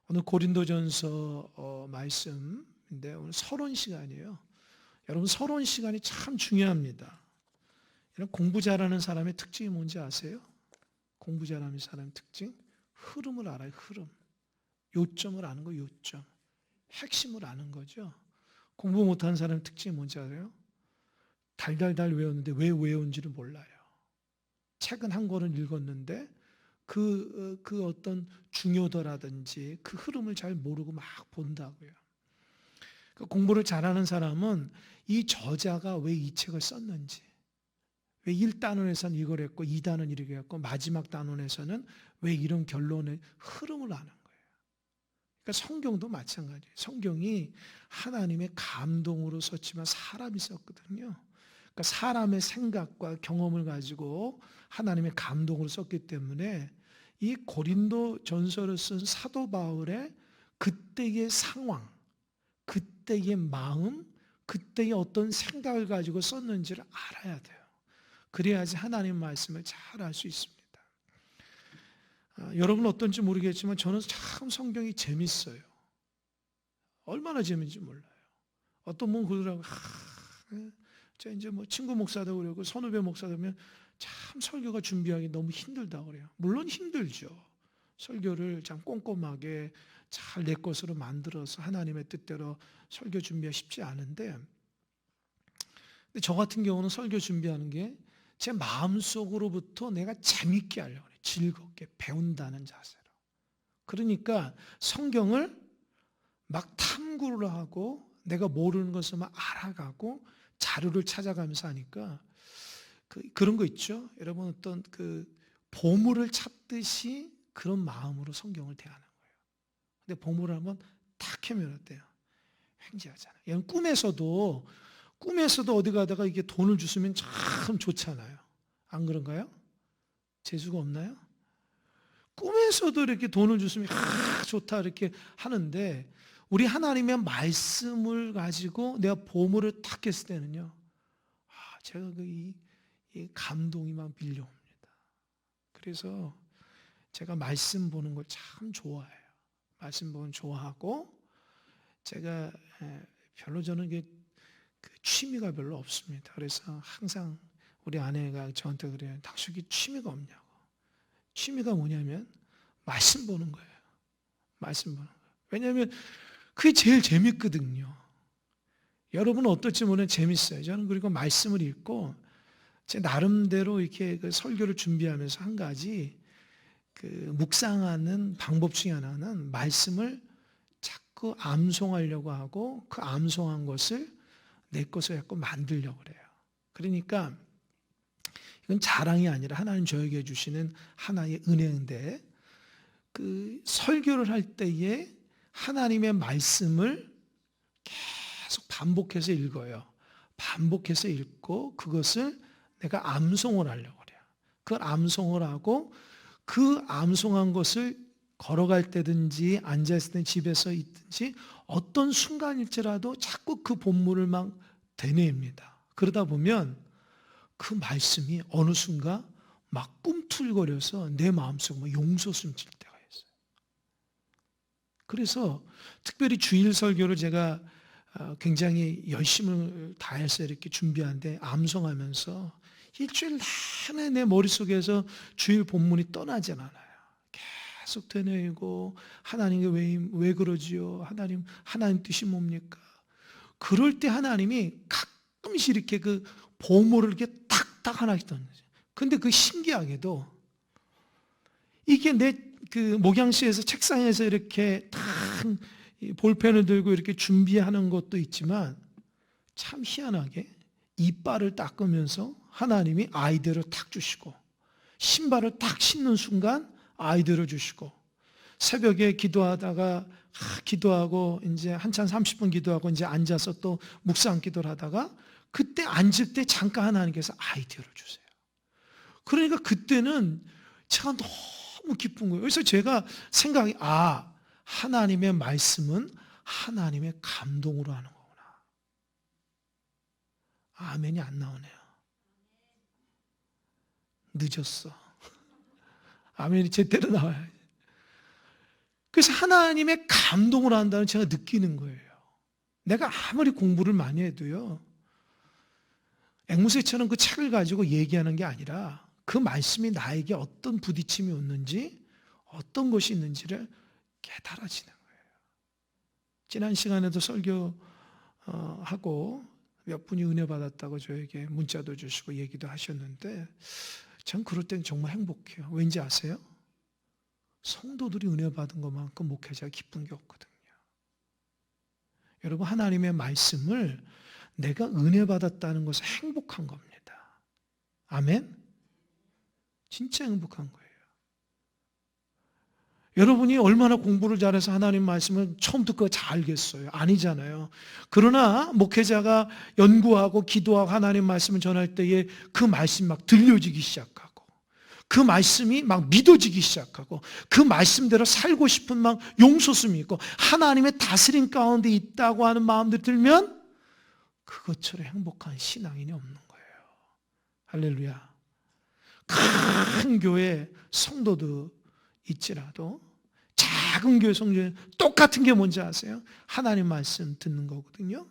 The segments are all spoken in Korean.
오늘 고린도전서 말씀인데 오늘 서론 시간이에요. 여러분 서론 시간이 참 중요합니다. 이런 공부 잘하는 사람의 특징이 뭔지 아세요? 공부 잘하는 사람의 특징? 흐름을 알아요. 흐름. 요점을 아는 거 요점. 핵심을 아는 거죠. 공부 못하는 사람의 특징이 뭔지 알아요? 달달달 외웠는데 왜 외운지를 몰라요. 책은 한 권을 읽었는데 그 어떤 중요도라든지 그 흐름을 잘 모르고 막 본다고요. 공부를 잘하는 사람은 이 저자가 왜 이 책을 썼는지, 왜 1단원에서는 이걸 했고 2단원 이렇게 했고 마지막 단원에서는 왜 이런 결론의 흐름을 아는 거예요. 그러니까 성경도 마찬가지예요. 성경이 하나님의 감동으로 썼지만 사람이 썼거든요. 그러니까 사람의 생각과 경험을 가지고 하나님의 감동으로 썼기 때문에 이 고린도 전서를 쓴 사도 바울의 그때의 상황, 그때의 마음, 그때의 어떤 생각을 가지고 썼는지를 알아야 돼요. 그래야지 하나님 말씀을 잘 알 수 있습니다. 여러분 어떤지 모르겠지만 저는 참 성경이 재밌어요. 얼마나 재밌는지 몰라요. 어떤 분은 그러더라고요. 저 이제 뭐 친구 목사도 그러고 선후배 목사도 보면 참 설교가 준비하기 너무 힘들다고 그래요. 물론 힘들죠. 설교를 참 꼼꼼하게 잘 내 것으로 만들어서 하나님의 뜻대로 설교 준비가 쉽지 않은데, 근데 저 같은 경우는 설교 준비하는 게 제 마음속으로부터 내가 재밌게 하려고 해요. 즐겁게 배운다는 자세로. 그러니까 성경을 막 탐구를 하고 내가 모르는 것을 막 알아가고 자료를 찾아가면서 하니까 그런 거 있죠. 여러분 어떤 보물을 찾듯이 그런 마음으로 성경을 대하는 거예요. 근데 보물을 한번 탁 캐면 어때요? 횡재하잖아요. 여러분 꿈에서도 어디 가다가 이게 돈을 주시면 참 좋잖아요. 안 그런가요? 재수가 없나요? 꿈에서도 이렇게 돈을 주시면 좋다 이렇게 하는데 우리 하나님의 말씀을 가지고 내가 보물을 탁 했을 때는요. 제가 이 감동이 막 밀려옵니다. 그래서 제가 말씀 보는 걸 참 좋아해요. 말씀 보는 좋아하고 제가 별로 저는 그 취미가 별로 없습니다. 그래서 항상 우리 아내가 저한테 그래요. 당신이 취미가 없냐고. 취미가 뭐냐면 말씀 보는 거예요. 말씀 보는 거예요. 왜냐하면 그게 제일 재밌거든요. 여러분은 어떨지 모르는 재밌어요. 저는 그리고 말씀을 읽고 제 나름대로 이렇게 설교를 준비하면서 한 가지 묵상하는 방법 중에 하나는 말씀을 자꾸 암송하려고 하고 그 암송한 것을 내 것을 자꾸 만들려고 그래요. 그러니까 이건 자랑이 아니라 하나님 저에게 주시는 하나의 은혜인데 설교를 할 때에 하나님의 말씀을 계속 반복해서 읽어요. 반복해서 읽고 그것을 내가 암송을 하려고 그래요. 그걸 암송을 하고 그 암송한 것을 걸어갈 때든지 앉아있을 때 집에서 있든지 어떤 순간일지라도 자꾸 그 본문을 막 되뇌입니다. 그러다 보면 그 말씀이 어느 순간 막 꿈틀거려서 내 마음속에 막 용솟음 칠 때가 있어요. 그래서 특별히 주일 설교를 제가 굉장히 열심을 다해서 이렇게 준비하는데 암송하면서 일주일 내내 내 머릿속에서 주일 본문이 떠나지 않아요. 계속 되뇌이고 하나님 왜 그러지요? 하나님 뜻이 뭡니까? 그럴 때 하나님이 가끔씩 이렇게 보물을 이렇게 탁탁 하나씩 던져요. 근데 신기하게도 이게 내 목양실에서 책상에서 이렇게 탁 볼펜을 들고 이렇게 준비하는 것도 있지만 참 희한하게 이빨을 닦으면서 하나님이 아이디어를 탁 주시고 신발을 딱 신는 순간 아이디어를 주시고 새벽에 기도하고 이제 한참 30분 기도하고 이제 앉아서 또 묵상 기도를 하다가 그때 앉을 때 잠깐 하나님께서 아이디어를 주세요. 그러니까 그때는 제가 너무 기쁜 거예요. 그래서 제가 생각이 하나님의 말씀은 하나님의 감동으로 하는 거구나. 아멘이 안 나오네요. 늦었어. 아멘이 제대로 나와야지. 그래서 하나님의 감동을 한다는 제가 느끼는 거예요. 내가 아무리 공부를 많이 해도요, 앵무새처럼 그 책을 가지고 얘기하는 게 아니라 그 말씀이 나에게 어떤 부딪힘이 오는지, 어떤 것이 있는지를 깨달아지는 거예요. 지난 시간에도 설교하고 몇 분이 은혜 받았다고 저에게 문자도 주시고 얘기도 하셨는데, 전 그럴 땐 정말 행복해요. 왠지 아세요? 성도들이 은혜 받은 것만큼 목회자가 기쁜 게 없거든요. 여러분, 하나님의 말씀을 내가 은혜 받았다는 것은 행복한 겁니다. 아멘? 진짜 행복한 거예요. 여러분이 얼마나 공부를 잘해서 하나님 말씀을 처음부터 끝까지 잘 알겠어요? 아니잖아요. 그러나 목회자가 연구하고 기도하고 하나님 말씀을 전할 때에 그 말씀이 막 들려지기 시작하고, 그 말씀이 막 믿어지기 시작하고, 그 말씀대로 살고 싶은 막 용솟음이 있고 하나님의 다스림 가운데 있다고 하는 마음들이 들면 그것처럼 행복한 신앙인이 없는 거예요. 할렐루야. 큰 교회 성도도 있지라도 작은 교회 성도는 똑같은 게 뭔지 아세요? 하나님 말씀 듣는 거거든요.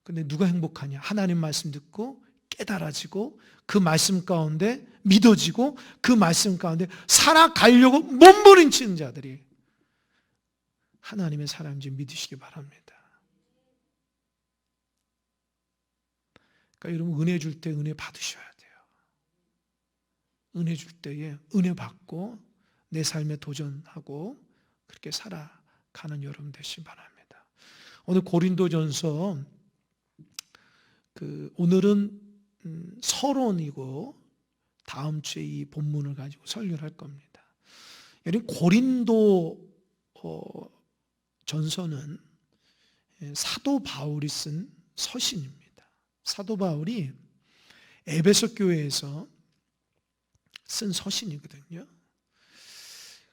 근데 누가 행복하냐? 하나님 말씀 듣고 깨달아지고 그 말씀 가운데 믿어지고 그 말씀 가운데 살아가려고 몸부림치는 자들이 하나님의 사람인지 믿으시기 바랍니다. 그러니까 여러분, 은혜 줄 때 은혜 받으셔야 돼요. 은혜 줄 때에 은혜 받고 내 삶에 도전하고 그렇게 살아가는 여러분 되시기 바랍니다. 오늘 고린도전서, 오늘은 서론이고 다음 주에 이 본문을 가지고 설교를 할 겁니다. 여러분, 고린도 전서는 사도 바울이 쓴 서신입니다. 사도 바울이 에베소 교회에서 쓴 서신이거든요.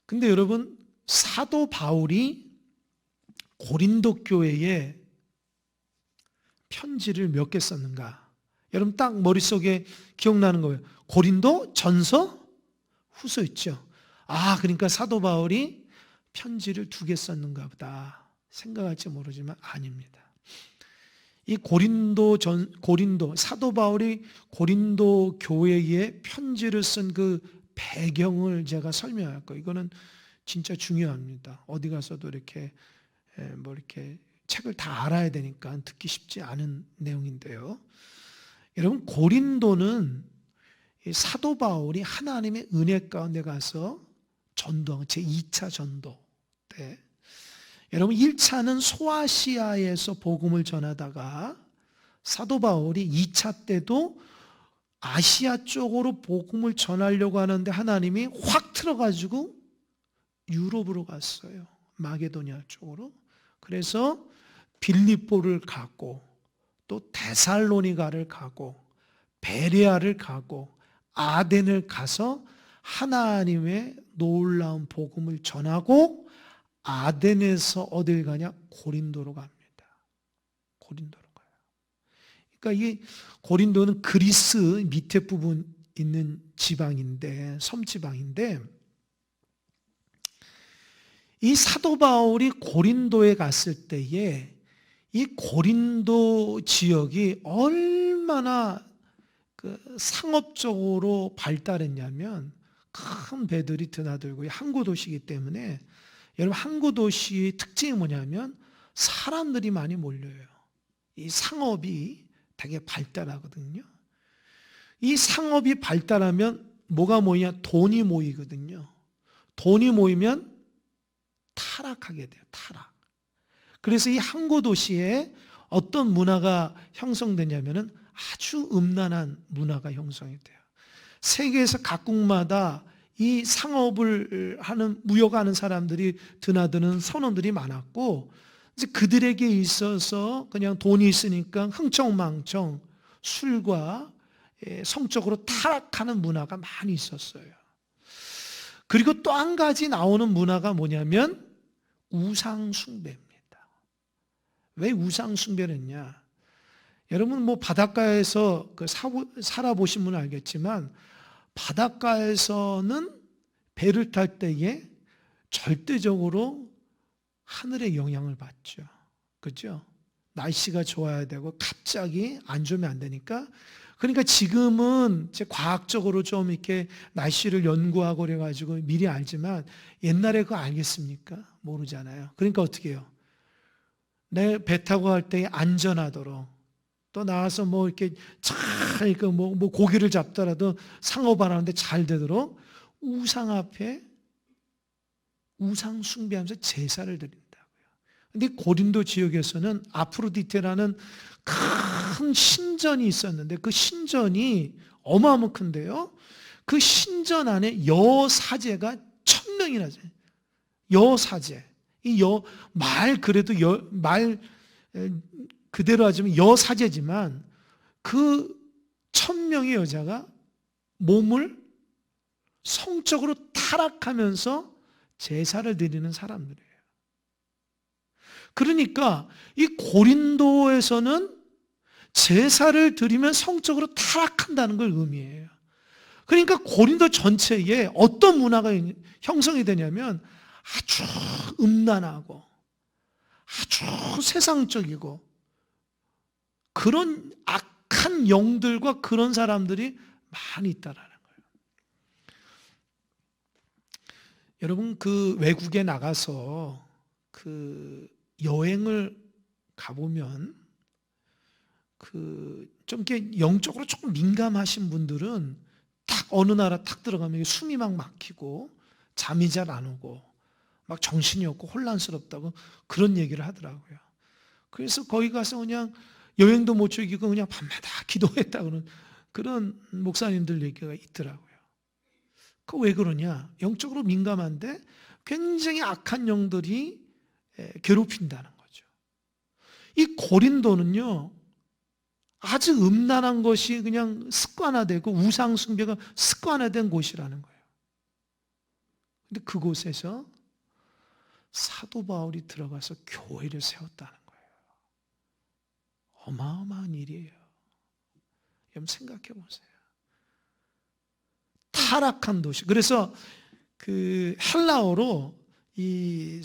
근데 여러분, 사도 바울이 고린도 교회에 편지를 몇 개 썼는가? 여러분 딱 머릿속에 기억나는 거예요. 고린도 전서, 후서 있죠. 그러니까 사도 바울이 편지를 2개 썼는가 보다 생각할지 모르지만 아닙니다. 이 사도 바울이 고린도 교회에 편지를 쓴 그 배경을 제가 설명할 거예요. 이거는 진짜 중요합니다. 어디 가서도 이렇게 책을 다 알아야 되니까 듣기 쉽지 않은 내용인데요. 여러분, 고린도는 사도 바울이 하나님의 은혜 가운데 가서 전도한 제2차 전도 때, 여러분 1차는 소아시아에서 복음을 전하다가 사도 바울이 2차 때도 아시아 쪽으로 복음을 전하려고 하는데 하나님이 확 틀어가지고 유럽으로 갔어요. 마게도니아 쪽으로. 그래서 빌립보를 가고 또 데살로니가를 가고 베레아를 가고 아덴을 가서 하나님의 놀라운 복음을 전하고 아덴에서 어딜 가냐? 고린도로 갑니다. 고린도로 가요. 그러니까 이 고린도는 그리스 밑에 부분 있는 지방인데, 섬지방인데, 이 사도 바울이 고린도에 갔을 때에 이 고린도 지역이 얼마나 상업적으로 발달했냐면, 큰 배들이 드나들고 항구 도시이기 때문에, 여러분 항구 도시의 특징이 뭐냐면 사람들이 많이 몰려요. 이 상업이 되게 발달하거든요. 이 상업이 발달하면 뭐가 모이냐? 돈이 모이거든요. 돈이 모이면 타락하게 돼요. 타락. 그래서 이 항구 도시에 어떤 문화가 형성되냐면은 아주 음란한 문화가 형성이 돼요. 세계에서 각국마다 이 상업을 하는, 무역하는 사람들이 드나드는 선원들이 많았고, 이제 그들에게 있어서 그냥 돈이 있으니까 흥청망청 술과 성적으로 타락하는 문화가 많이 있었어요. 그리고 또 한 가지 나오는 문화가 뭐냐면 우상숭배입니다. 왜 우상숭배를 했냐? 여러분 뭐 바닷가에서 살아보신 분은 알겠지만, 바닷가에서는 배를 탈 때에 절대적으로 하늘의 영향을 받죠. 그렇죠? 날씨가 좋아야 되고 갑자기 안 좋으면 안 되니까. 그러니까 지금은 이제 과학적으로 좀 이렇게 날씨를 연구하고 그래가지고 미리 알지만 옛날에 그거 알겠습니까? 모르잖아요. 그러니까 어떻게 해요? 내 배 타고 갈 때 안전하도록 또 나와서 뭐 이렇게 잘 뭐 고기를 잡더라도 상어바라는데 잘 되도록 우상 앞에 우상 숭배하면서 제사를 드린다고요. 근데 고린도 지역에서는 아프로디테라는 큰 신전이 있었는데 그 신전이 어마어마한데요. 그 신전 안에 여사제가 1000명이나 돼요. 여사제. 말 그래도 말 그대로 하자면 여사제지만 그 1000명의 여자가 몸을 성적으로 타락하면서 제사를 드리는 사람들이에요. 그러니까 이 고린도에서는 제사를 드리면 성적으로 타락한다는 걸 의미해요. 그러니까 고린도 전체에 어떤 문화가 형성이 되냐면 아주 음란하고 아주 세상적이고 그런 악한 영들과 그런 사람들이 많이 있다라는 거예요. 여러분 그 외국에 나가서 그 여행을 가보면 그 좀 이렇게 영적으로 조금 민감하신 분들은 딱 어느 나라 딱 들어가면 숨이 막 막히고 잠이 잘 안 오고 막 정신이 없고 혼란스럽다고 그런 얘기를 하더라고요. 그래서 거기 가서 그냥 여행도 못 즐기고 그냥 밤마다 기도했다고는 그런 목사님들 얘기가 있더라고요. 그 왜 그러냐? 영적으로 민감한데 굉장히 악한 영들이 괴롭힌다는 거죠. 이 고린도는요, 아주 음란한 것이 그냥 습관화되고 우상 숭배가 습관화된 곳이라는 거예요. 근데 그곳에서 사도 바울이 들어가서 교회를 세웠다는 거예요. 어마어마한 일이에요. 여러분 생각해 보세요. 타락한 도시. 그래서 그 헬라어로 이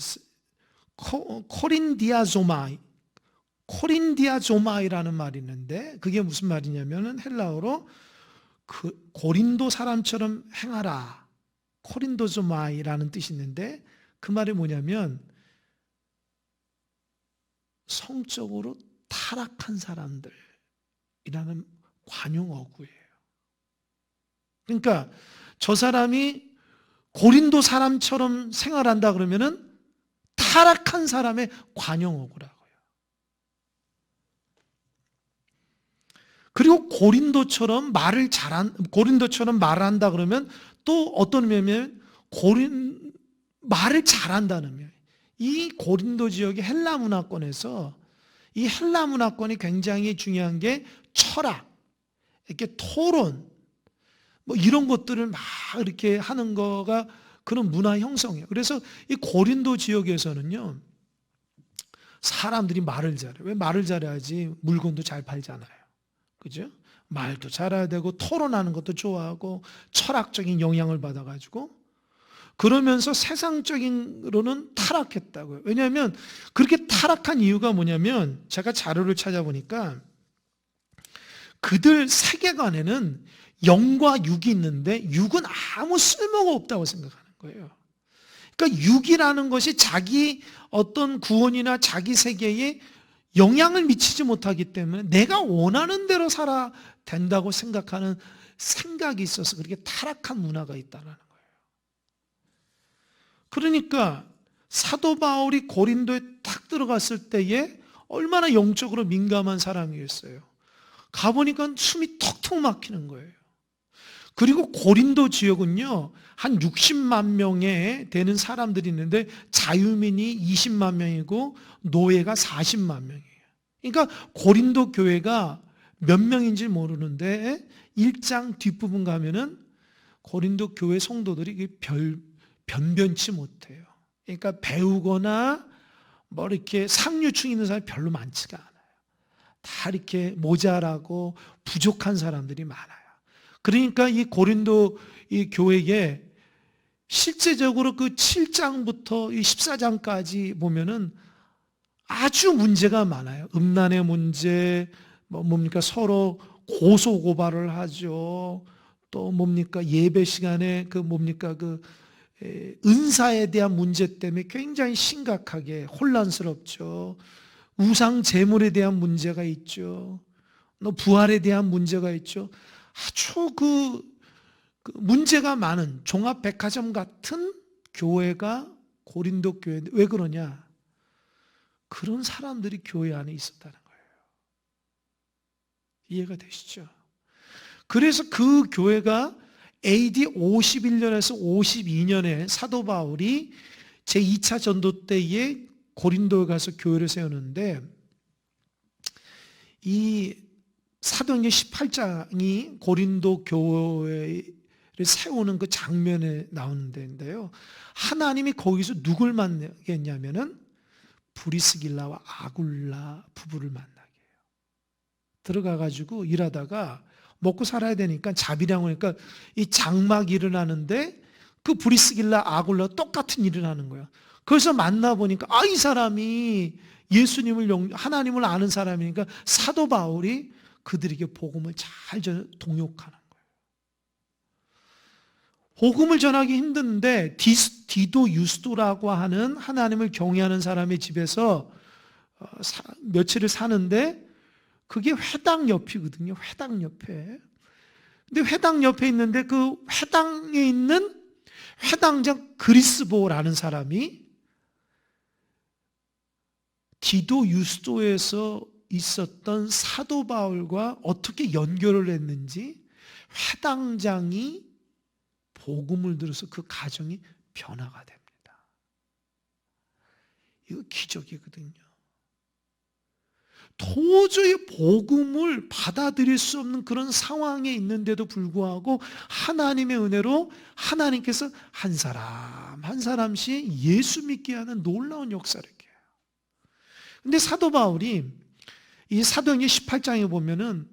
코린디아조마이라는 말이 있는데 그게 무슨 말이냐면은 헬라어로 그 고린도 사람처럼 행하라. 코린도조마이라는 뜻이 있는데 그 말이 뭐냐면 성적으로 타락한 사람들이라는 관용어구예요. 그러니까 저 사람이 고린도 사람처럼 생활한다 그러면은 타락한 사람의 관용어구라고요. 그리고 고린도처럼 말한다 그러면 또 어떤 의미냐면 말을 잘한다는 의미예요. 이 고린도 지역의 헬라 문화권에서 이 헬라 문화권이 굉장히 중요한 게 철학, 이렇게 토론, 뭐 이런 것들을 막 이렇게 하는 거가 그런 문화 형성이에요. 그래서 이 고린도 지역에서는요, 사람들이 말을 잘해요. 왜 말을 잘해야지 물건도 잘 팔잖아요. 그죠? 말도 잘해야 되고 토론하는 것도 좋아하고 철학적인 영향을 받아가지고 그러면서 세상적인로는 타락했다고요. 왜냐하면 그렇게 타락한 이유가 뭐냐면 제가 자료를 찾아보니까 그들 세계관에는 영과 육이 있는데 육은 아무 쓸모가 없다고 생각하는 거예요. 그러니까 육이라는 것이 자기 어떤 구원이나 자기 세계에 영향을 미치지 못하기 때문에 내가 원하는 대로 살아야 된다고 생각하는 생각이 있어서 그렇게 타락한 문화가 있다는 거예요. 그러니까 사도 바울이 고린도에 딱 들어갔을 때에 얼마나 영적으로 민감한 사람이었어요. 가보니까 숨이 턱턱 막히는 거예요. 그리고 고린도 지역은요, 한 60만 명에 되는 사람들이 있는데 자유민이 20만 명이고 노예가 40만 명이에요. 그러니까 고린도 교회가 몇 명인지 모르는데 1장 뒷부분 가면은 고린도 교회 성도들이 변변치 못해요. 그러니까 배우거나 뭐 이렇게 상류층 있는 사람이 별로 많지가 않아요. 다 이렇게 모자라고 부족한 사람들이 많아요. 그러니까 이 고린도 이 교회에 실제적으로 그 7장부터 이 14장까지 보면은 아주 문제가 많아요. 음란의 문제, 뭡니까? 서로 고소고발을 하죠. 또 뭡니까? 예배 시간에 은사에 대한 문제 때문에 굉장히 심각하게 혼란스럽죠. 우상 제물에 대한 문제가 있죠. 또 부활에 대한 문제가 있죠. 아주 그 문제가 많은 종합백화점 같은 교회가 고린도 교회인데, 왜 그러냐? 그런 사람들이 교회 안에 있었다는 거예요. 이해가 되시죠? 그래서 그 교회가 AD 51년에서 52년에 사도 바울이 제2차 전도 때에 고린도에 가서 교회를 세우는데, 이 사도행전 18장이 고린도 교회를 세우는 그 장면에 나오는 데인데요, 하나님이 거기서 누굴 만나겠냐면은 브리스길라와 아굴라 부부를 만나게 해요. 들어가가지고 일하다가 먹고 살아야 되니까 자비량 오니까 이 장막 일을 하는데 그 브리스길라 아굴라 똑같은 일을 하는 거예요. 그래서 만나보니까 이 사람이 하나님을 아는 사람이니까 사도 바울이 그들에게 복음을 잘 동역하는 거예요. 복음을 전하기 힘든데 디도 유스도라고 하는 하나님을 경외하는 사람의 집에서 며칠을 사는데, 그게 회당 옆이거든요. 회당 옆에. 근데 회당 옆에 있는데 그 회당에 있는 회당장 그리스보라는 사람이 디도 유스도에서 있었던 사도 바울과 어떻게 연결을 했는지 회당장이 복음을 들어서 그 가정이 변화가 됩니다. 이거 기적이거든요. 도저히 복음을 받아들일 수 없는 그런 상황에 있는데도 불구하고 하나님의 은혜로 하나님께서 한 사람 한 사람씩 예수 믿게 하는 놀라운 역사를 해요. 근데 사도 바울이 이 사도행전 18장에 보면은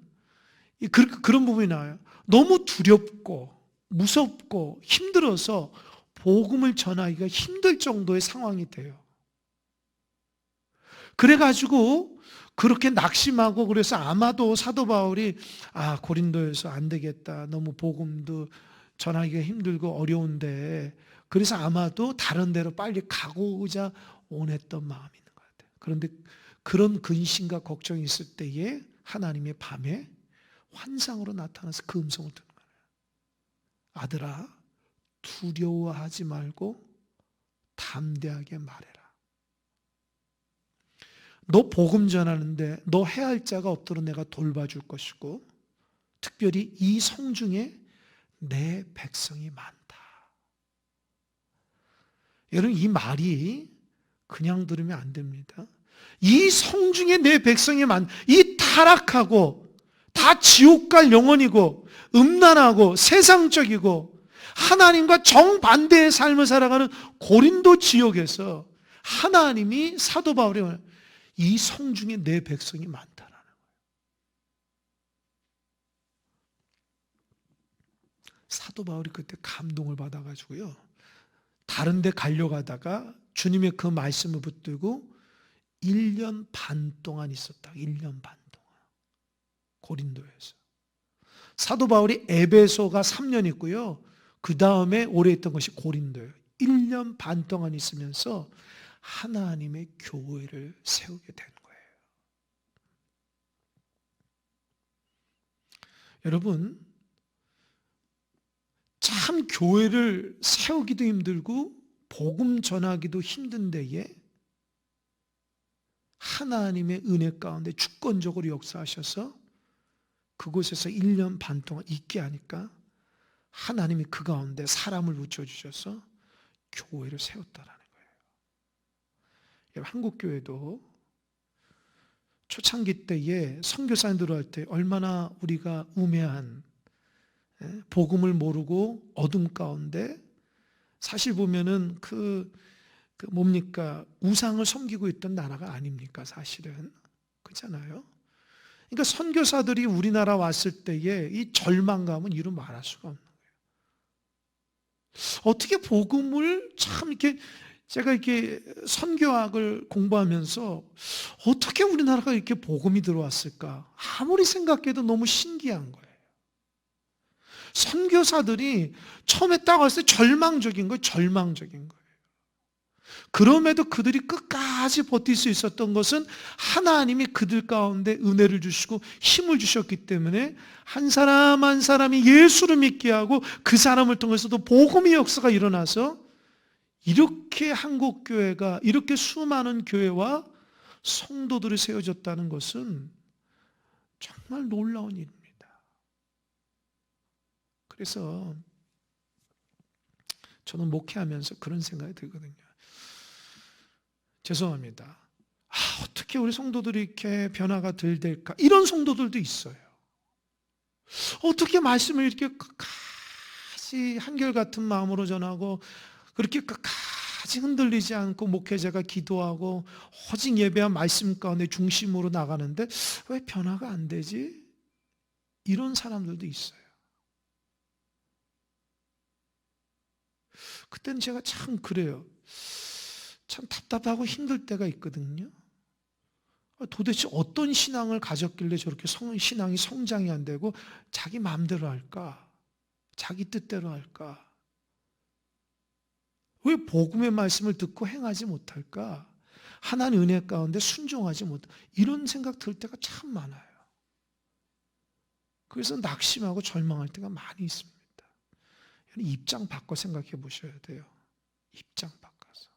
그런 부분이 나와요. 너무 두렵고 무섭고 힘들어서 복음을 전하기가 힘들 정도의 상황이 돼요. 그래가지고 그렇게 낙심하고, 그래서 아마도 사도 바울이 고린도에서 안 되겠다, 너무 복음도 전하기가 힘들고 어려운데, 그래서 아마도 다른 데로 빨리 가고자 원했던 마음이 있는 것 같아요. 그런데 그런 근심과 걱정이 있을 때에 하나님의 밤에 환상으로 나타나서 그 음성을 듣는 거예요. 아들아, 두려워하지 말고 담대하게 말해라. 너 복음 전하는데 너 해야 할 자가 없도록 내가 돌봐줄 것이고, 특별히 이 성중에 내 백성이 많다. 여러분, 이 말이 그냥 들으면 안 됩니다. 이 성중에 내 백성이 이 타락하고 다 지옥 갈 영혼이고 음란하고 세상적이고 하나님과 정반대의 삶을 살아가는 고린도 지역에서 하나님이 사도 바울이 이 성중에 내 백성이 많다라는 거예요. 사도 바울이 그때 감동을 받아가지고요, 다른 데 가려가다가 주님의 그 말씀을 붙들고 1년 반 동안 있었다. 1년 반 동안 고린도에서. 사도 바울이 에베소가 3년 있고요, 그 다음에 오래 있던 것이 고린도예요. 1년 반 동안 있으면서 하나님의 교회를 세우게 된 거예요. 여러분, 참 교회를 세우기도 힘들고 복음 전하기도 힘든 데에 하나님의 은혜 가운데 주권적으로 역사하셔서 그곳에서 1년 반 동안 있게 하니까 하나님이 그 가운데 사람을 붙여주셔서 교회를 세웠다라는 거예요. 한국교회도 초창기 때에 선교사님 들어갈 때 얼마나 우리가 우매한, 복음을 모르고 어둠 가운데, 사실 보면은 우상을 섬기고 있던 나라가 아닙니까? 사실은 그렇잖아요. 그러니까 선교사들이 우리나라 왔을 때에 이 절망감은 이루 말할 수가 없는 거예요. 어떻게 복음을 참 이렇게 제가 이렇게 선교학을 공부하면서 어떻게 우리나라가 이렇게 복음이 들어왔을까? 아무리 생각해도 너무 신기한 거예요. 선교사들이 처음에 딱 왔을 때 절망적인 거예요. 절망적인 거예요. 그럼에도 그들이 끝까지 버틸 수 있었던 것은 하나님이 그들 가운데 은혜를 주시고 힘을 주셨기 때문에 한 사람 한 사람이 예수를 믿게 하고 그 사람을 통해서도 복음의 역사가 일어나서 이렇게 한국교회가, 이렇게 수많은 교회와 성도들이 세워졌다는 것은 정말 놀라운 일입니다. 그래서 저는 목회하면서 그런 생각이 들거든요. 죄송합니다. 어떻게 우리 성도들이 이렇게 변화가 덜 될까? 이런 성도들도 있어요. 어떻게 말씀을 이렇게 끝까지 한결같은 마음으로 전하고 그렇게 끝까지 흔들리지 않고 목회자가 기도하고 오직 예배와 말씀 가운데 중심으로 나가는데 왜 변화가 안 되지? 이런 사람들도 있어요. 그때는 제가 참 그래요. 참 답답하고 힘들 때가 있거든요. 도대체 어떤 신앙을 가졌길래 저렇게 신앙이 성장이 안 되고 자기 마음대로 할까? 자기 뜻대로 할까? 왜 복음의 말씀을 듣고 행하지 못할까? 하나님 은혜 가운데 순종하지 못할까? 이런 생각 들 때가 참 많아요. 그래서 낙심하고 절망할 때가 많이 있습니다. 입장 바꿔 생각해 보셔야 돼요. 입장 바꿔서.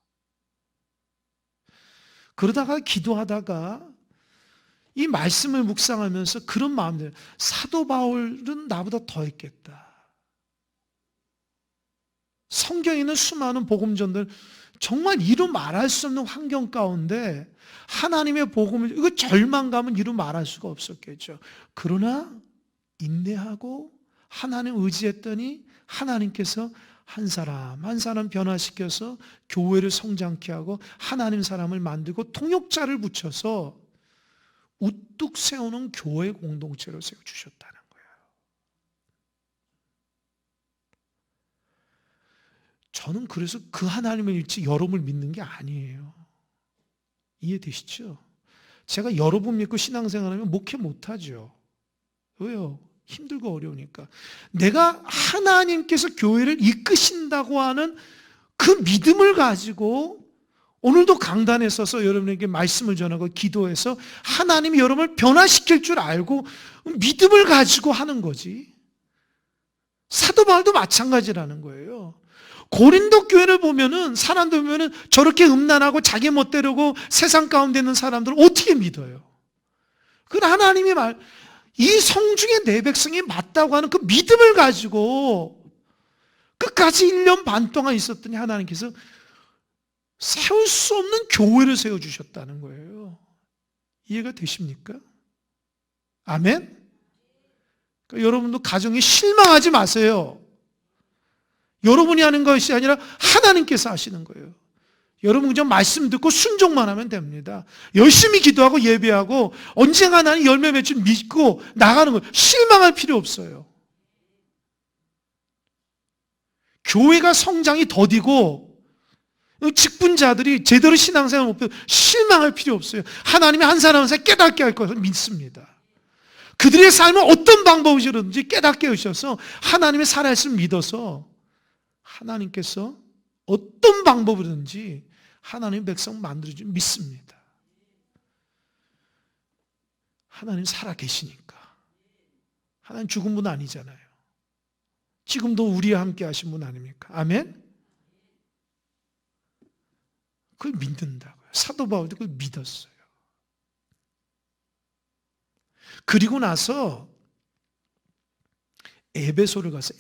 그러다가 기도하다가 이 말씀을 묵상하면서 그런 마음들, 사도 바울은 나보다 더 했겠다. 성경에 있는 수많은 복음전들 정말 이루 말할 수 없는 환경 가운데 하나님의 복음을, 이거 절망감은 이루 말할 수가 없었겠죠. 그러나 인내하고 하나님 의지했더니 하나님께서 한 사람 한 사람 변화시켜서 교회를 성장케 하고 하나님 사람을 만들고 통역자를 붙여서 우뚝 세우는 교회 공동체로 세워주셨다는 거예요. 저는 그래서 그 하나님을 잃지 여러분을 믿는 게 아니에요. 이해되시죠? 제가 여러분 믿고 신앙생활하면 목회 못하죠. 왜요? 힘들고 어려우니까. 내가 하나님께서 교회를 이끄신다고 하는 그 믿음을 가지고 오늘도 강단에 서서 여러분에게 말씀을 전하고 기도해서 하나님이 여러분을 변화시킬 줄 알고 믿음을 가지고 하는 거지. 사도 바울도 마찬가지라는 거예요. 고린도 교회를 보면은 사람들 보면은 저렇게 음란하고 자기 멋대로고 세상 가운데 있는 사람들을 어떻게 믿어요? 그건 하나님이 이 성중의 내 백성이 맞다고 하는 그 믿음을 가지고 끝까지 1년 반 동안 있었더니 하나님께서 세울 수 없는 교회를 세워주셨다는 거예요. 이해가 되십니까? 아멘? 그러니까 여러분도 가정에 실망하지 마세요. 여러분이 하는 것이 아니라 하나님께서 하시는 거예요. 여러분 그냥 말씀 듣고 순종만 하면 됩니다. 열심히 기도하고 예배하고 언젠가 나는 열매 맺을 믿고 나가는 거예요. 실망할 필요 없어요. 교회가 성장이 더디고 직분자들이 제대로 신앙생활 못 배우고 실망할 필요 없어요. 하나님이 한 사람 한 사람 깨닫게 할 것을 믿습니다. 그들의 삶을 어떤 방법이든지 깨닫게 하셔서 하나님의 살아있음을 믿어서 하나님께서 어떤 방법이든지 하나님 백성 만들어주지 믿습니다. 하나님 살아 계시니까. 하나님 죽은 분 아니잖아요. 지금도 우리와 함께 하신 분 아닙니까? 아멘? 그걸 믿는다고요. 사도 바울도 그걸 믿었어요. 그리고 나서 에베소를 갔어요.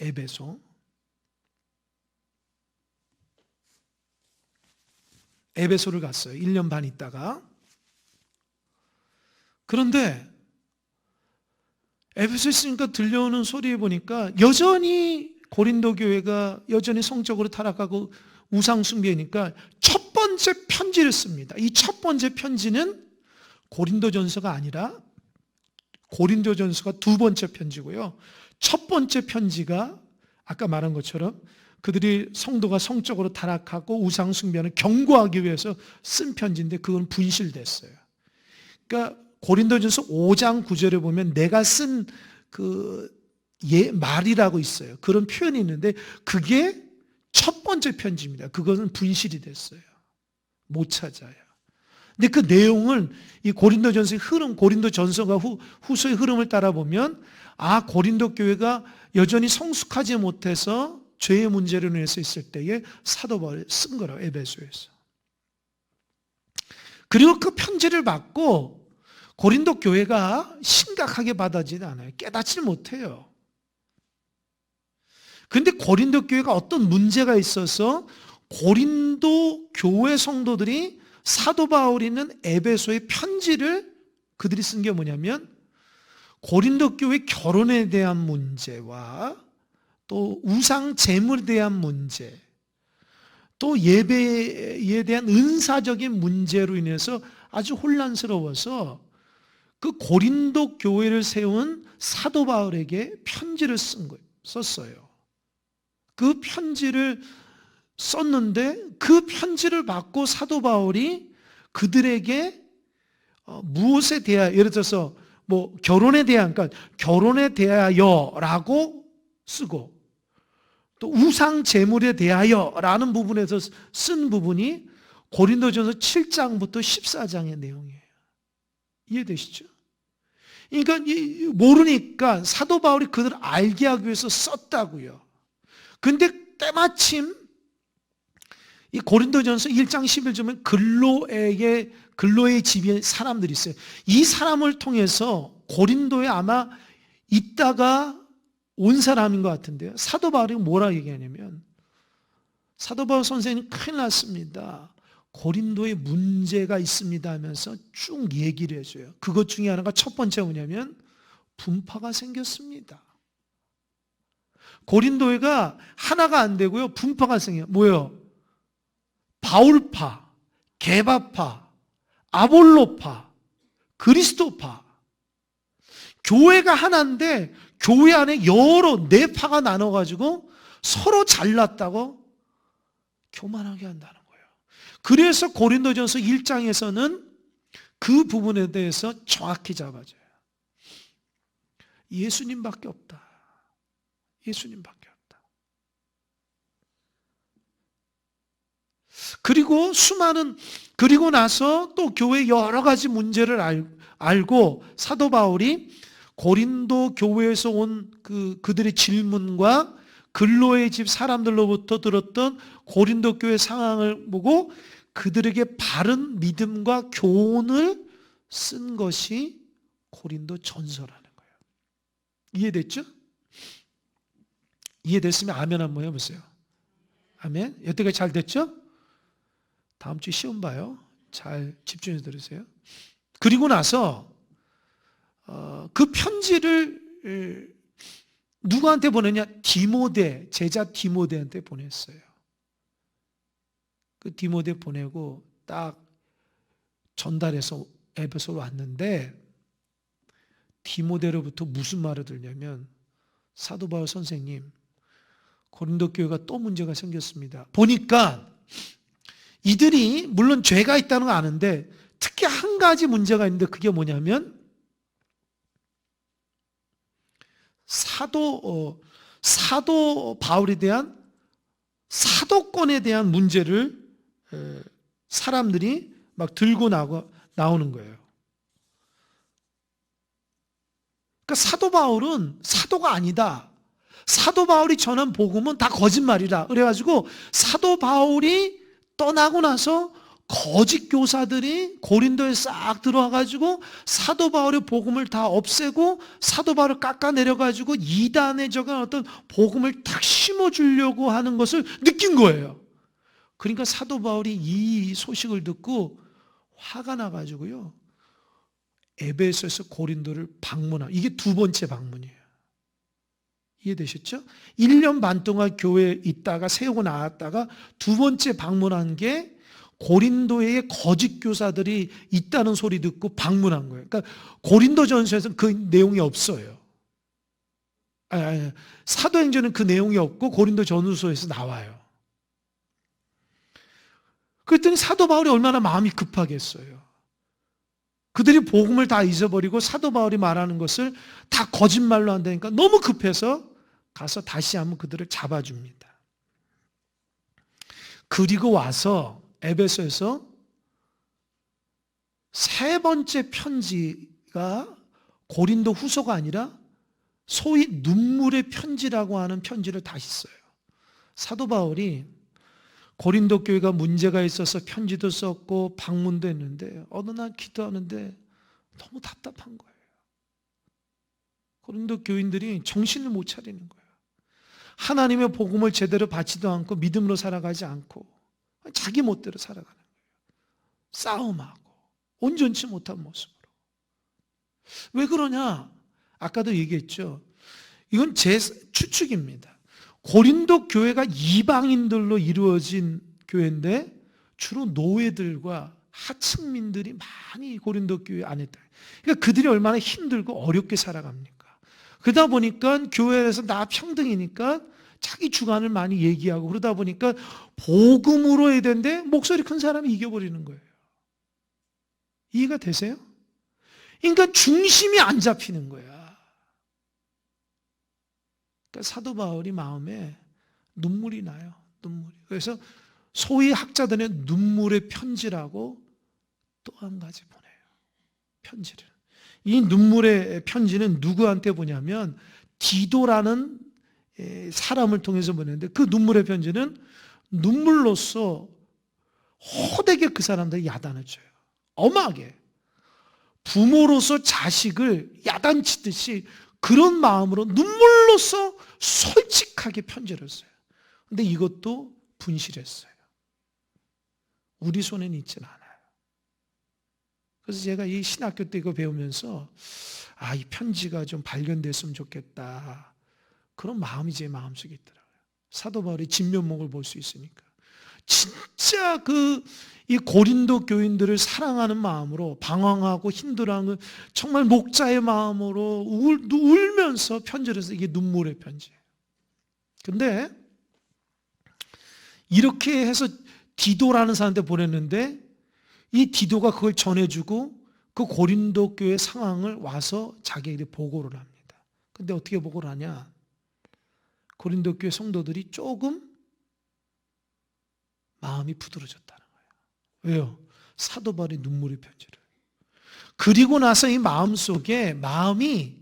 에베소를 갔어요. 1년 반 있다가. 그런데 에베소에 있으니까 들려오는 소리에 보니까 여전히 고린도 교회가 여전히 성적으로 타락하고 우상 숭배니까 첫 번째 편지를 씁니다. 이 첫 번째 편지는 고린도전서가 아니라 고린도전서가 두 번째 편지고요. 첫 번째 편지가 아까 말한 것처럼 그들이 성도가 성적으로 타락하고 우상 숭배를 경고하기 위해서 쓴 편지인데 그건 분실됐어요. 그러니까 고린도전서 5장 9절에 보면 내가 쓴 그 말이라고 있어요. 그런 표현이 있는데 그게 첫 번째 편지입니다. 그것은 분실이 됐어요. 못 찾아요. 근데 그 내용을 이 고린도전서의 흐름, 고린도전서가 후서의 흐름을 따라 보면 고린도 교회가 여전히 성숙하지 못해서 죄의 문제로 인해서 있을 때에 사도 바울이 쓴 거라고, 에베소에서. 그리고 그 편지를 받고 고린도 교회가 심각하게 받아지지 않아요. 깨닫지 못해요. 그런데 고린도 교회가 어떤 문제가 있어서 고린도 교회 성도들이 사도 바울이 있는 에베소의 편지를 그들이 쓴 게 뭐냐면 고린도 교회 결혼에 대한 문제와 또 우상 제물에 대한 문제, 또 예배에 대한 은사적인 문제로 인해서 아주 혼란스러워서 그 고린도 교회를 세운 사도 바울에게 편지를 썼어요. 그 편지를 썼는데 그 편지를 받고 사도 바울이 그들에게 무엇에 대하여, 예를 들어서 뭐 결혼에 대한, 그러니까 결혼에 대하여라고 쓰고 또 우상 제물에 대하여라는 부분에서 쓴 부분이 고린도전서 7장부터 14장의 내용이에요. 이해되시죠? 그러니까 모르니까 사도 바울이 그들을 알게 하기 위해서 썼다고요. 근데 때마침 이 고린도전서 1장 11절에 글로의 집에 사람들이 있어요. 이 사람을 통해서 고린도에 아마 있다가 온 사람인 것 같은데요. 사도 바울이 뭐라 얘기하냐면, 사도 바울 선생님 큰일 났습니다. 고린도에 문제가 있습니다 하면서 쭉 얘기를 해줘요. 그것 중에 하나가 첫 번째가 뭐냐면 분파가 생겼습니다. 고린도회가 하나가 안 되고요. 분파가 생겨요. 뭐예요? 바울파, 게바파, 아볼로파, 그리스도파. 교회가 하나인데 교회 안에 여러 네 파가 나눠가지고 서로 잘났다고 교만하게 한다는 거예요. 그래서 고린도전서 1장에서는 그 부분에 대해서 정확히 잡아줘요. 예수님밖에 없다. 예수님밖에 없다. 그리고 나서 또 교회의 여러 가지 문제를 알고 사도 바울이 고린도 교회에서 온 그들의 질문과 글로의 집 사람들로부터 들었던 고린도 교회 상황을 보고 그들에게 바른 믿음과 교훈을 쓴 것이 고린도 전서라는 거예요. 이해됐죠? 이해됐으면 아멘 한번 해보세요. 아멘. 여태까지 잘 됐죠? 다음 주 시험 봐요. 잘 집중해서 들으세요. 그리고 나서 그 편지를 누구한테 보냈냐? 디모데, 제자 디모데한테 보냈어요. 그 디모데 보내고 딱 전달해서 에베소로 왔는데 디모데로부터 무슨 말을 들냐면, 사도 바울 선생님, 고린도 교회가 또 문제가 생겼습니다. 보니까 이들이 물론 죄가 있다는 거 아는데 특히 한 가지 문제가 있는데 그게 뭐냐면 사도 바울에 대한 사도권에 대한 문제를 사람들이 막 들고 나오는 거예요. 그러니까 사도 바울은 사도가 아니다. 사도 바울이 전한 복음은 다 거짓말이다. 그래가지고 사도 바울이 떠나고 나서 거짓 교사들이 고린도에 싹 들어와가지고 사도 바울의 복음을 다 없애고 사도 바울을 깎아내려가지고 이단에 적은 어떤 복음을 딱 심어주려고 하는 것을 느낀 거예요. 그러니까 사도 바울이 이 소식을 듣고 화가 나가지고요, 에베소에서 고린도를 방문한, 이게 두 번째 방문이에요. 이해되셨죠? 1년 반 동안 교회에 있다가 세우고 나왔다가 두 번째 방문한 게 고린도에 거짓 교사들이 있다는 소리 듣고 방문한 거예요. 그러니까 고린도전서에서는 그 내용이 없어요. 사도행전은 그 내용이 없고 고린도 전후서에서 나와요. 그랬더니 사도 바울이 얼마나 마음이 급하겠어요. 그들이 복음을 다 잊어버리고 사도 바울이 말하는 것을 다 거짓말로 한다니까 너무 급해서 가서 다시 한번 그들을 잡아줍니다. 그리고 와서 에베소에서 세 번째 편지가 고린도 후서가 아니라 소위 눈물의 편지라고 하는 편지를 다시 써요. 사도 바울이 고린도 교회가 문제가 있어서 편지도 썼고 방문도 했는데 어느 날 기도하는데 너무 답답한 거예요. 고린도 교인들이 정신을 못 차리는 거예요. 하나님의 복음을 제대로 받지도 않고 믿음으로 살아가지 않고 자기 멋대로 살아가는 거예요. 싸움하고 온전치 못한 모습으로. 왜 그러냐? 아까도 얘기했죠. 이건 제 추측입니다. 고린도 교회가 이방인들로 이루어진 교회인데 주로 노예들과 하층민들이 많이 고린도 교회 안에 있다. 그러니까 그들이 얼마나 힘들고 어렵게 살아갑니까? 그러다 보니까 교회에서 나 평등이니까 자기 주관을 많이 얘기하고 그러다 보니까 복음으로 해야 되는데 목소리 큰 사람이 이겨버리는 거예요. 이해가 되세요? 그러니까 중심이 안 잡히는 거야. 그러니까 사도 바울이 마음에 눈물이 나요. 눈물이. 그래서 소위 학자들은 눈물의 편지라고 또 한 가지 보내요. 편지를. 이 눈물의 편지는 누구한테 보냐면 디도라는 사람을 통해서 보내는데 그 눈물의 편지는 눈물로써 호되게 그 사람들이 야단을 쳐요. 엄하게. 부모로서 자식을 야단치듯이 그런 마음으로 눈물로써 솔직하게 편지를 써요. 근데 이것도 분실했어요. 우리 손에는 있진 않아요. 그래서 제가 이 신학교 때 이거 배우면서 이 편지가 좀 발견됐으면 좋겠다. 그런 마음이 제 마음속에 있더라고요. 사도 바울의 진면목을 볼 수 있으니까. 진짜 이 고린도 교인들을 사랑하는 마음으로 방황하고 힘들어하는 정말 목자의 마음으로 울면서 편지를 해서 이게 눈물의 편지예요. 근데 이렇게 해서 디도라는 사람한테 보냈는데 이 디도가 그걸 전해주고 그 고린도 교회 상황을 와서 자기에게 보고를 합니다. 근데 어떻게 보고를 하냐? 고린도 교회 성도들이 조금 마음이 부드러졌다는 거예요. 왜요? 사도 바울의 눈물의 편지를. 그리고 나서 이 마음속에 마음이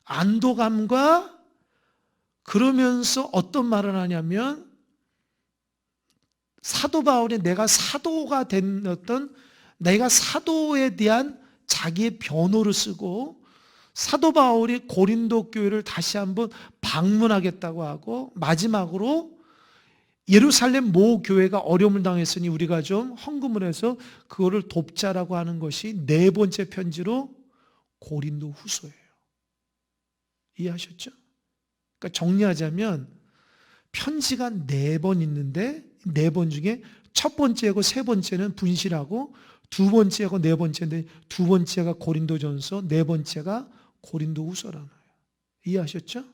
안도감과 그러면서 어떤 말을 하냐면 사도 바울이 내가 사도가 된 내가 사도에 대한 자기의 변호를 쓰고 사도 바울이 고린도 교회를 다시 한번 방문하겠다고 하고 마지막으로 예루살렘 모 교회가 어려움을 당했으니 우리가 좀 헌금을 해서 그거를 돕자라고 하는 것이 네 번째 편지로 고린도 후서예요. 이해하셨죠? 그러니까 정리하자면 편지가 4번 있는데 4번 중에 첫 번째하고 세 번째는 분실하고 두 번째하고 네 번째인데 두 번째가 고린도전서, 네 번째가 고린도 후서라는 거예요. 이해하셨죠?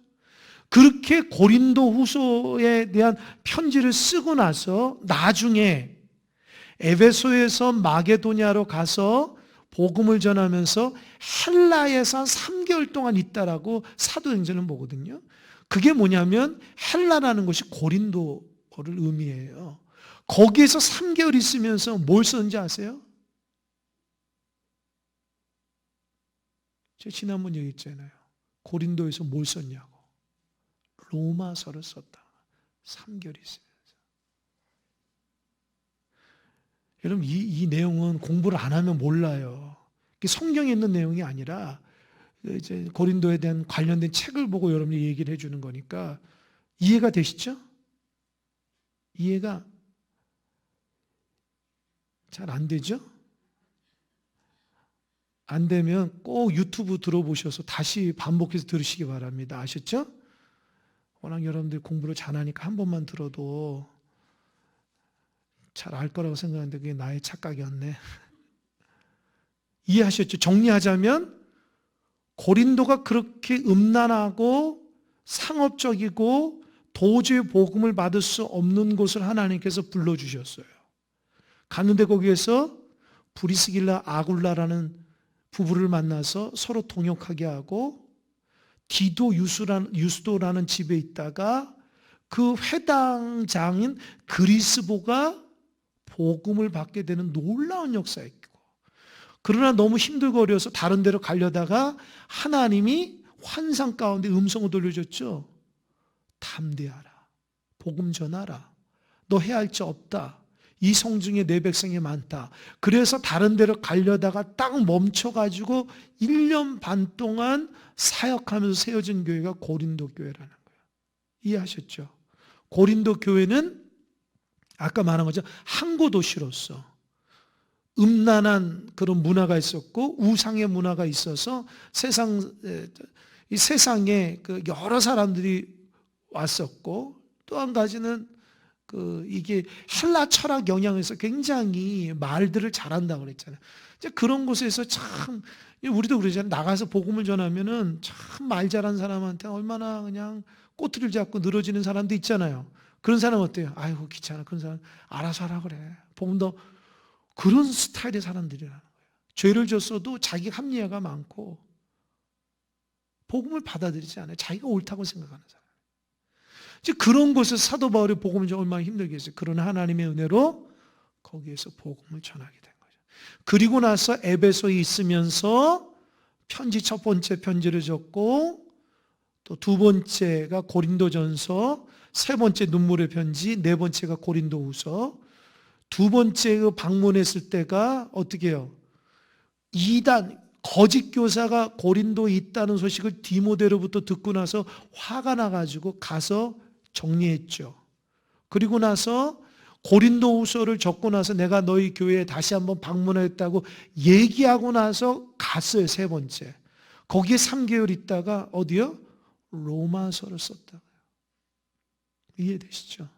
그렇게 고린도 후서에 대한 편지를 쓰고 나서 나중에 에베소에서 마게도냐로 가서 복음을 전하면서 헬라에서 한 3개월 동안 있다라고 사도행전을 보거든요. 그게 뭐냐면 헬라라는 것이 고린도를 의미해요. 거기에서 3개월 있으면서 뭘 썼는지 아세요? 제가 지난번 얘기했잖아요. 고린도에서 뭘 썼냐고. 로마서를 썼다. 3개월 있으면서. 여러분 이 내용은 공부를 안 하면 몰라요. 성경에 있는 내용이 아니라 이제 고린도에 대한 관련된 책을 보고 여러분이 얘기를 해주는 거니까 이해가 되시죠? 이해가 잘 안 되죠? 안 되면 꼭 유튜브 들어보셔서 다시 반복해서 들으시기 바랍니다. 아셨죠? 워낙 여러분들이 공부를 잘하니까 한 번만 들어도 잘 알 거라고 생각하는데 그게 나의 착각이었네. 이해하셨죠? 정리하자면 고린도가 그렇게 음란하고 상업적이고 도저히 복음을 받을 수 없는 곳을 하나님께서 불러주셨어요. 갔는데 거기에서 브리스길라 아굴라라는 부부를 만나서 서로 동역하게 하고 디도 유스도라는 집에 있다가 그 회당장인 그리스보가 복음을 받게 되는 놀라운 역사였고, 그러나 너무 힘들고 어려워서 다른 데로 가려다가 하나님이 환상 가운데 음성을 돌려줬죠. 담대하라. 복음 전하라. 너 해야 할 일 없다. 이 성중에 내 백성이 많다. 그래서 다른 데로 가려다가 딱 멈춰가지고 1년 반 동안 사역하면서 세워진 교회가 고린도 교회라는 거예요. 이해하셨죠? 고린도 교회는 아까 말한 거죠. 항구 도시로서 음란한 그런 문화가 있었고 우상의 문화가 있어서 이 세상에 그 여러 사람들이 왔었고, 또 한 가지는 이게 헬라 철학 영향에서 굉장히 말들을 잘한다고 그랬잖아요. 이제 그런 곳에서 참 우리도 그러잖아요. 나가서 복음을 전하면은 참 말 잘하는 사람한테 얼마나 그냥 꼬투리를 잡고 늘어지는 사람도 있잖아요. 그런 사람 어때요? 아이고 귀찮아. 그런 사람 알아서 하라 그래. 복음도 그런 스타일의 사람들이라는 거예요. 죄를 졌어도 자기 합리화가 많고 복음을 받아들이지 않아요. 자기가 옳다고 생각하는 사람. 이제 그런 곳에서 사도 바울이 복음을 좀 얼마나 힘들겠어요. 그러나 하나님의 은혜로 거기에서 복음을 전하게 된 거죠. 그리고 나서 에베소에 있으면서 첫 번째 편지를 적고, 또 두 번째가 고린도전서, 세 번째 눈물의 편지, 네 번째가 고린도후서. 두 번째 방문했을 때가 어떻게 해요? 이단 거짓 교사가 고린도에 있다는 소식을 디모데로부터 듣고 나서 화가 나가지고 가서 정리했죠. 그리고 나서 고린도후서를 적고 나서 내가 너희 교회에 다시 한번 방문했다고 얘기하고 나서 갔어요. 세 번째. 거기에 3개월 있다가 어디요? 로마서를 썼다고요. 이해되시죠?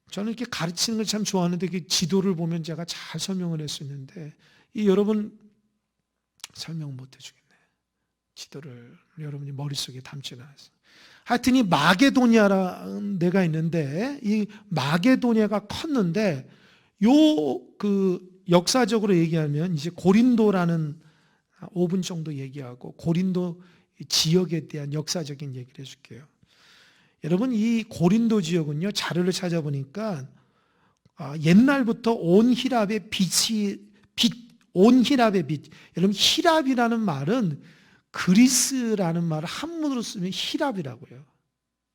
저는 이렇게 가르치는 걸 참 좋아하는데 그 지도를 보면 제가 잘 설명을 했었는데 여러분 설명 못 해주겠네. 지도를 여러분이 머릿속에 담지는 않았어요. 하여튼 이 마게도니아라는 데가 있는데 이 마게도니아가 컸는데 역사적으로 얘기하면 이제 고린도라는 5분 정도 얘기하고 고린도 지역에 대한 역사적인 얘기를 해줄게요. 여러분 이 고린도 지역은요, 자료를 찾아보니까 옛날부터 온 히랍의 빛. 여러분 히랍이라는 말은 그리스라는 말을 한문으로 쓰면 히랍이라고요.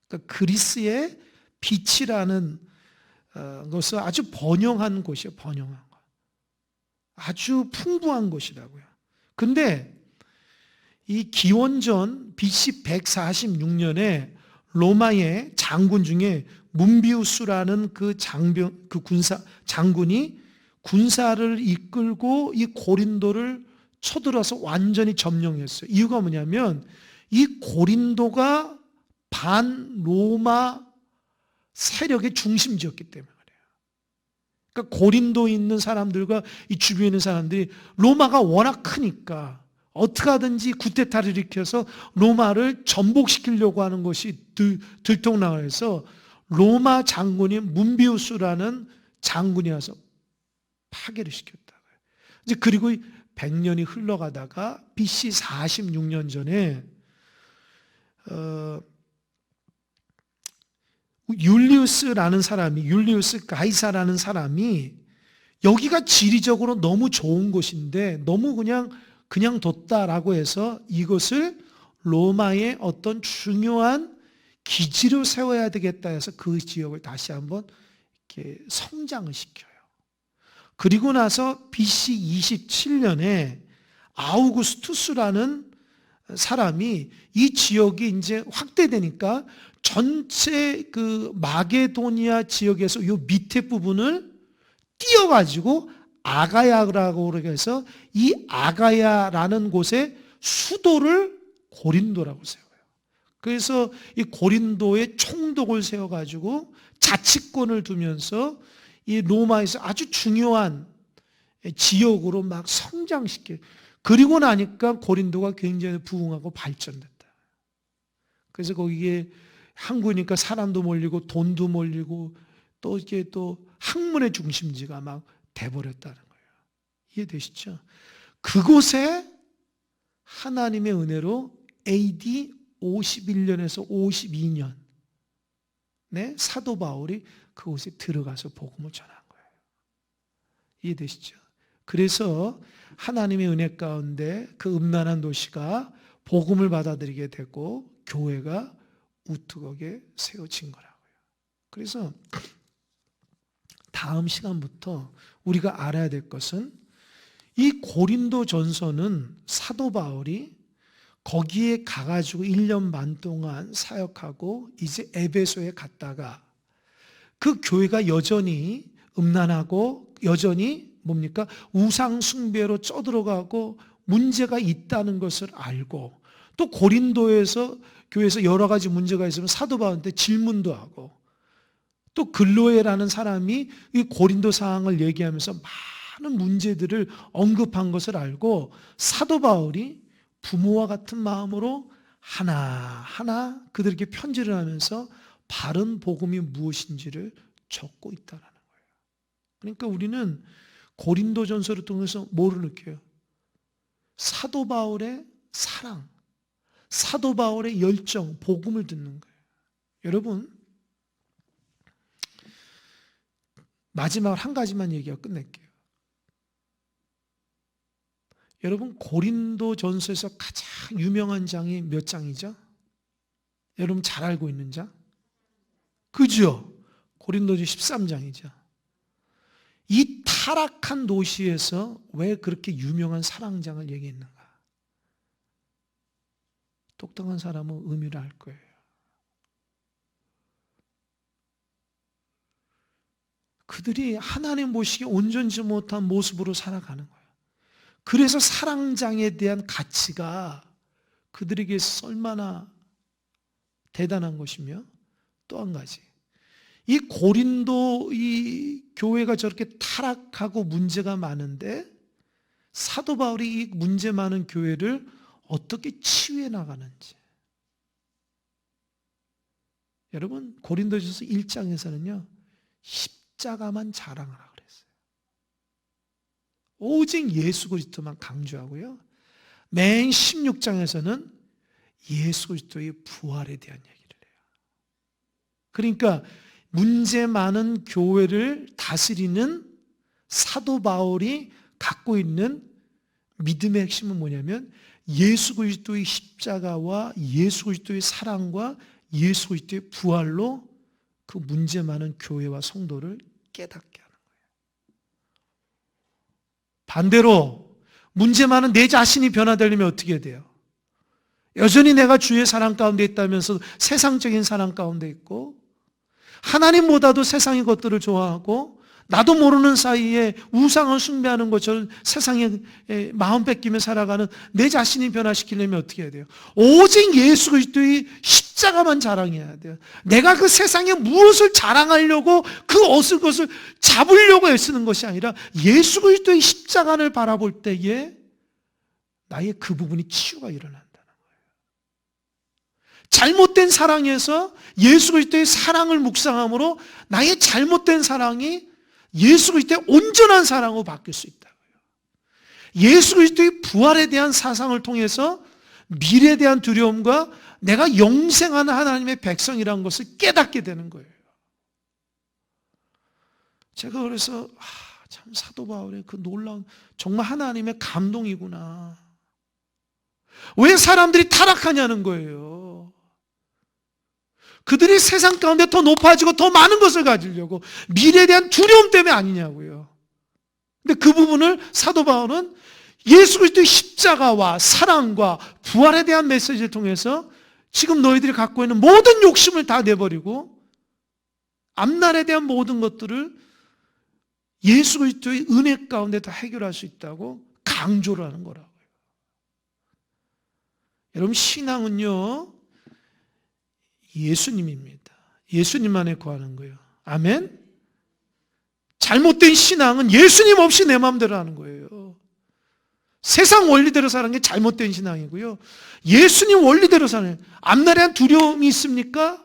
그러니까 그리스의 빛이라는 것을 아주 번영한 곳이에요. 번영한 것. 아주 풍부한 곳이라고요. 근데 이 기원전 BC 146년에 로마의 장군 중에 문비우스라는 장군이 군사를 이끌고 이 고린도를 쳐들어서 완전히 점령했어요. 이유가 뭐냐면 이 고린도가 반로마 세력의 중심지였기 때문에 그래요. 그러니까 고린도에 있는 사람들과 이 주변에 있는 사람들이 로마가 워낙 크니까 어떻게 하든지 쿠데타를 일으켜서 로마를 전복시키려고 하는 것이 들통나서 로마 장군이 문비우스라는 장군이 와서 파괴를 시켰다고요. 이제 그리고 100년이 흘러가다가 BC 46년 전에 율리우스 가이사라는 사람이 여기가 지리적으로 너무 좋은 곳인데 너무 그냥 뒀다라고 해서 이것을 로마의 어떤 중요한 기지로 세워야 되겠다 해서 그 지역을 다시 한번 이렇게 성장을 시켜요. 그리고 나서 BC 27년에 아우구스투스라는 사람이 이 지역이 이제 확대되니까 전체 그 마게도니아 지역에서 요 밑에 부분을 띄어가지고 아가야라고 해서 이 아가야라는 곳에 수도를 고린도라고 세워요. 그래서 이 고린도에 총독을 세워가지고 자치권을 두면서 이 로마에서 아주 중요한 지역으로 막 성장시켜요. 그리고 나니까 고린도가 굉장히 부흥하고 발전됐다. 그래서 거기에 한국이니까 사람도 몰리고 돈도 몰리고 또 이게 또 학문의 중심지가 막 돼버렸다는 거예요. 이해되시죠? 그곳에 하나님의 은혜로 AD 51년에서 52년 사도 바울이 그곳에 들어가서 복음을 전한 거예요. 이해되시죠? 그래서 하나님의 은혜 가운데 그 음란한 도시가 복음을 받아들이게 되고 교회가 우뚝하게 세워진 거라고요. 그래서 다음 시간부터 우리가 알아야 될 것은 이 고린도 전서는 사도 바울이 거기에 가가지고 1년 반 동안 사역하고 이제 에베소에 갔다가 그 교회가 여전히 음란하고 여전히 뭡니까? 우상 숭배로 쩌들어가고 문제가 있다는 것을 알고 또 고린도에서 교회에서 여러 가지 문제가 있으면 사도 바울한테 질문도 하고 또 글로에라는 사람이 이 고린도 상황을 얘기하면서 많은 문제들을 언급한 것을 알고 사도 바울이 부모와 같은 마음으로 하나하나 그들에게 편지를 하면서 바른 복음이 무엇인지를 적고 있다는 거예요. 그러니까 우리는 고린도전서를 통해서 뭐를 느껴요? 사도 바울의 사랑, 사도 바울의 열정, 복음을 듣는 거예요. 여러분, 마지막으로 한 가지만 얘기하고 끝낼게요. 여러분, 고린도전서에서 가장 유명한 장이 몇 장이죠? 여러분 잘 알고 있는 장? 그죠? 고린도전 13장이죠. 이 타락한 도시에서 왜 그렇게 유명한 사랑장을 얘기했는가? 똑똑한 사람은 의미를 알 거예요. 그들이 하나님 보시기에 온전치 못한 모습으로 살아가는 거예요. 그래서 사랑장에 대한 가치가 그들에게 얼마나 대단한 것이며 또 한 가지 이 고린도 이 교회가 저렇게 타락하고 문제가 많은데 사도 바울이 이 문제 많은 교회를 어떻게 치유해 나가는지 여러분 고린도전서 1장에서는요 십자가만 자랑하라 그랬어요. 오직 예수 그리스도만 강조하고요. 맨 16장에서는 예수 그리스도의 부활에 대한 얘기를 해요. 그러니까 문제 많은 교회를 다스리는 사도 바울이 갖고 있는 믿음의 핵심은 뭐냐면 예수 그리스도의 십자가와 예수 그리스도의 사랑과 예수 그리스도의 부활로 그 문제 많은 교회와 성도를 깨닫게 하는 거예요. 반대로 문제 많은 내 자신이 변화되려면 어떻게 돼요? 여전히 내가 주의 사랑 가운데 있다면서 세상적인 사랑 가운데 있고 하나님보다도 세상의 것들을 좋아하고 나도 모르는 사이에 우상을 숭배하는 것처럼 세상에 마음 뺏기며 살아가는 내 자신이 변화시키려면 어떻게 해야 돼요? 오직 예수 그리스도의 십자가만 자랑해야 돼요. 내가 그 세상에 무엇을 자랑하려고 그것을 잡으려고 애쓰는 것이 아니라 예수 그리스도의 십자가를 바라볼 때에 나의 그 부분이 치유가 일어난다는 거예요. 잘못된 사랑에서 예수 그리스도의 사랑을 묵상함으로 나의 잘못된 사랑이 예수 그리스도의 온전한 사랑으로 바뀔 수 있다고요. 예수 그리스도의 부활에 대한 사상을 통해서 미래에 대한 두려움과 내가 영생하는 하나님의 백성이라는 것을 깨닫게 되는 거예요. 제가 그래서 참 사도 바울의 그 놀라운 정말 하나님의 감동이구나. 왜 사람들이 타락하냐는 거예요. 그들이 세상 가운데 더 높아지고 더 많은 것을 가지려고 미래에 대한 두려움 때문에 아니냐고요. 근데 그 부분을 사도 바울은 예수 그리스도의 십자가와 사랑과 부활에 대한 메시지를 통해서 지금 너희들이 갖고 있는 모든 욕심을 다 내버리고 앞날에 대한 모든 것들을 예수 그리스도의 은혜 가운데 다 해결할 수 있다고 강조를 하는 거라고요. 여러분 신앙은요 예수님입니다. 예수님 안에 거하는 거예요. 아멘? 잘못된 신앙은 예수님 없이 내 마음대로 하는 거예요. 세상 원리대로 사는 게 잘못된 신앙이고요. 예수님 원리대로 사는, 앞날에 한 두려움이 있습니까?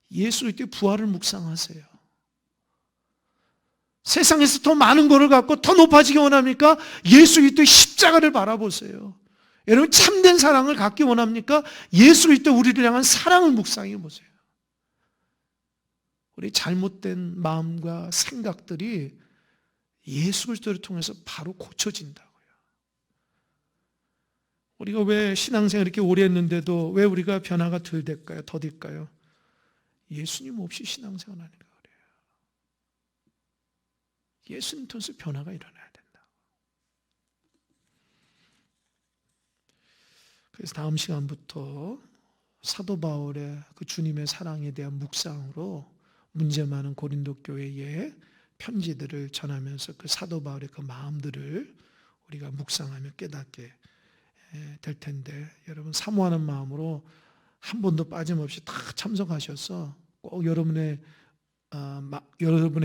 예수 그리스도의 부활을 묵상하세요. 세상에서 더 많은 것을 갖고 더 높아지기 원합니까? 예수 그리스도의 십자가를 바라보세요. 여러분 참된 사랑을 갖기 원합니까? 예수 그리스도 우리를 향한 사랑을 묵상해 보세요. 우리 잘못된 마음과 생각들이 예수 그리스도를 통해서 바로 고쳐진다고요. 우리가 왜 신앙생활 이렇게 오래 했는데도 왜 우리가 변화가 덜 될까요? 더딜까요? 예수님 없이 신앙생활 하니까 그래요. 예수님 통해서 변화가 일어나야 된다. 그래서 다음 시간부터 사도 바울의 그 주님의 사랑에 대한 묵상으로 문제 많은 고린도 교회에 편지들을 전하면서 그 사도 바울의 그 마음들을 우리가 묵상하며 깨닫게 될 텐데, 여러분 사모하는 마음으로 한 번도 빠짐없이 다 참석하셔서 꼭 여러분의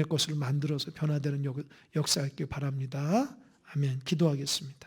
것을 만들어서 변화되는 역사하길 바랍니다. 아멘. 기도하겠습니다.